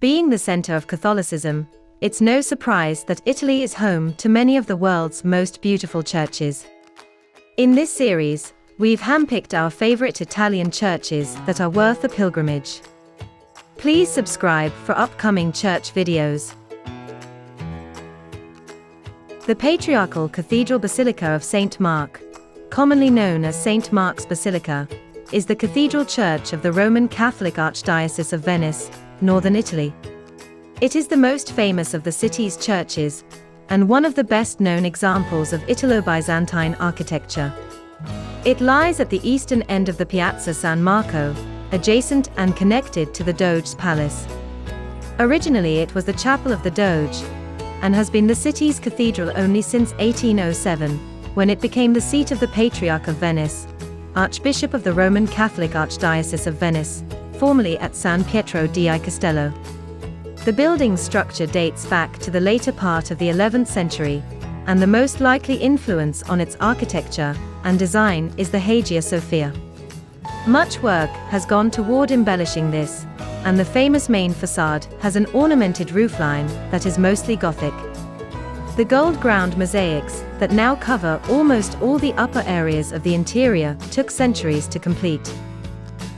Being the center of Catholicism, it's no surprise that Italy is home to many of the world's most beautiful churches. In this series, we've handpicked our favorite Italian churches that are worth the pilgrimage. Please subscribe for upcoming church videos. The Patriarchal Cathedral Basilica of St. Mark, commonly known as St. Mark's Basilica, is the cathedral church of the Roman Catholic Archdiocese of Venice, northern Italy. It is the most famous of the city's churches, and one of the best-known examples of Italo-Byzantine architecture. It lies at the eastern end of the Piazza San Marco, adjacent and connected to the Doge's palace. Originally it was the chapel of the Doge, and has been the city's cathedral only since 1807, when it became the seat of the Patriarch of Venice, Archbishop of the Roman Catholic Archdiocese of Venice, formerly at San Pietro di Castello. The building's structure dates back to the later part of the 11th century, and the most likely influence on its architecture and design is the Hagia Sophia. Much work has gone toward embellishing this, and the famous main façade has an ornamented roofline that is mostly Gothic. The gold-ground mosaics that now cover almost all the upper areas of the interior took centuries to complete.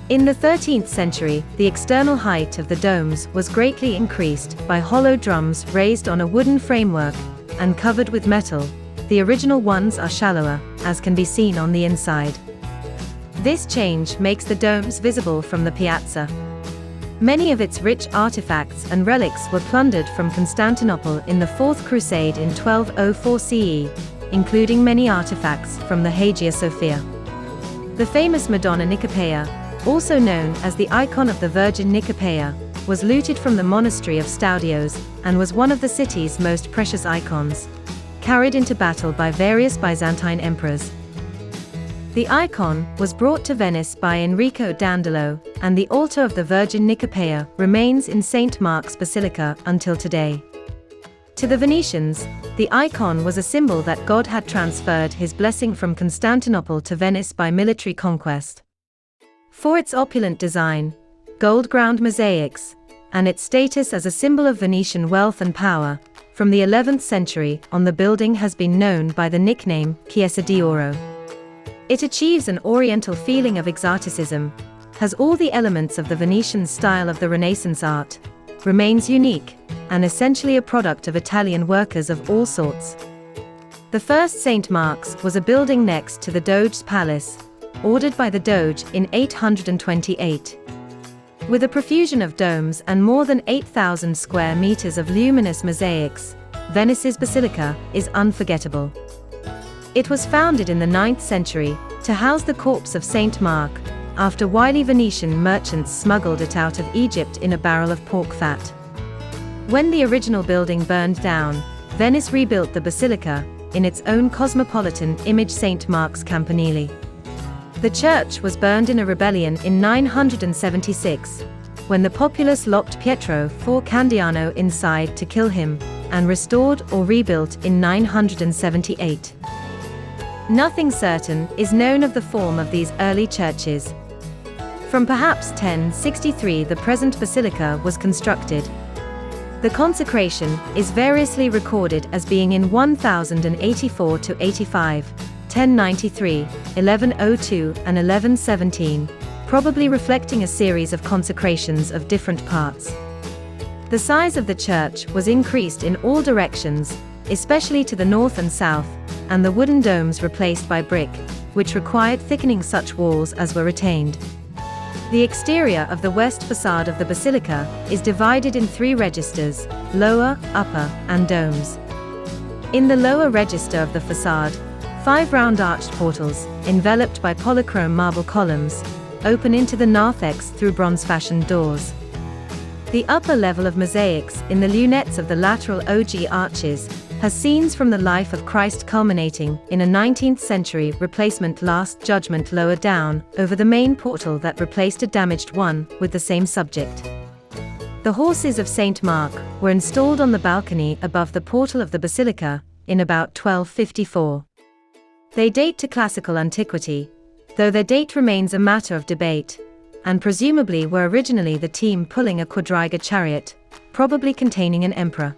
In the 13th century, the external height of the domes was greatly increased by hollow drums raised on a wooden framework and covered with metal. The original ones are shallower, as can be seen on the inside. This change makes the domes visible from the piazza. Many of its rich artifacts and relics were plundered from Constantinople in the Fourth Crusade in 1204 CE, including many artifacts from the Hagia Sophia. The famous Madonna Nicopaea, also known as the icon of the Virgin Nicopaea, was looted from the monastery of Staudios, and was one of the city's most precious icons, carried into battle by various Byzantine emperors. The icon was brought to Venice by Enrico Dandolo, and the altar of the Virgin Nicopaea remains in St. Mark's Basilica until today. To the Venetians, the icon was a symbol that God had transferred his blessing from Constantinople to Venice by military conquest. For its opulent design, gold-ground mosaics, and its status as a symbol of Venetian wealth and power, from the 11th century on the building has been known by the nickname Chiesa d'Oro. It achieves an oriental feeling of exoticism, has all the elements of the Venetian style of the Renaissance art, remains unique, and essentially a product of Italian workers of all sorts. The first St. Mark's was a building next to the Doge's palace, ordered by the Doge in 828. With a profusion of domes and more than 8,000 square meters of luminous mosaics, Venice's basilica is unforgettable. It was founded in the 9th century to house the corpse of St. Mark, after wily Venetian merchants smuggled it out of Egypt in a barrel of pork fat. When the original building burned down, Venice rebuilt the basilica in its own cosmopolitan image, St. Mark's Campanile. The church was burned in a rebellion in 976, when the populace locked Pietro for Candiano inside to kill him, and restored or rebuilt in 978. Nothing certain is known of the form of these early churches. From perhaps 1063 the present basilica was constructed. The consecration is variously recorded as being in 1084 to 85, 1093, 1102 and 1117, probably reflecting a series of consecrations of different parts. The size of the church was increased in all directions, especially to the north and south, and the wooden domes replaced by brick, which required thickening such walls as were retained. The exterior of the west façade of the basilica is divided in 3 registers: lower, upper, and domes. In the lower register of the façade, 5 round arched portals, enveloped by polychrome marble columns, open into the narthex through bronze-fashioned doors. The upper level of mosaics in the lunettes of the lateral ogee arches has scenes from the life of Christ culminating in a 19th century replacement Last Judgment lower down over the main portal that replaced a damaged one with the same subject. The horses of St. Mark were installed on the balcony above the portal of the basilica in about 1254. They date to classical antiquity, though their date remains a matter of debate, and presumably were originally the team pulling a quadriga chariot, probably containing an emperor.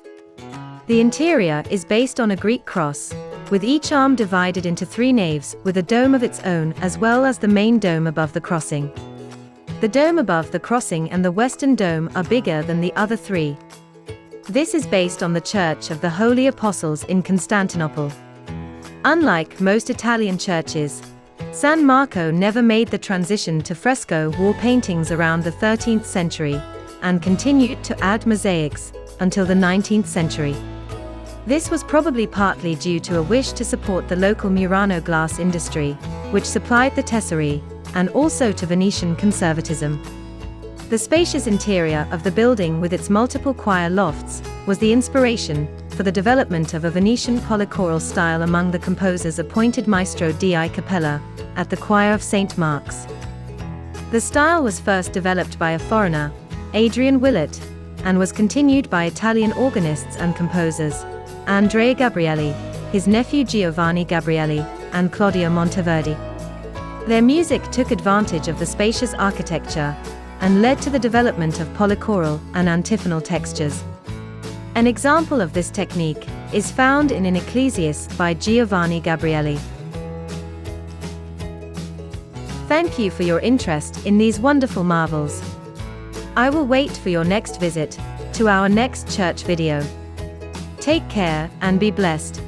The interior is based on a Greek cross, with each arm divided into 3 naves with a dome of its own as well as the main dome above the crossing. The dome above the crossing and the western dome are bigger than the other 3. This is based on the Church of the Holy Apostles in Constantinople. Unlike most Italian churches, San Marco never made the transition to fresco wall paintings around the 13th century, and continued to add mosaics until the 19th century. This was probably partly due to a wish to support the local Murano glass industry, which supplied the tesserae, and also to Venetian conservatism. The spacious interior of the building with its multiple choir lofts was the inspiration for the development of a Venetian polychoral style among the composers appointed Maestro di Cappella at the choir of St. Mark's. The style was first developed by a foreigner, Adrian Willett, and was continued by Italian organists and composers, Andrea Gabrielli, his nephew Giovanni Gabrielli, and Claudio Monteverdi. Their music took advantage of the spacious architecture and led to the development of polychoral and antiphonal textures. An example of this technique is found in an Ecclesiast by Giovanni Gabrielli. Thank you for your interest in these wonderful marvels. I will wait for your next visit to our next church video. Take care and be blessed.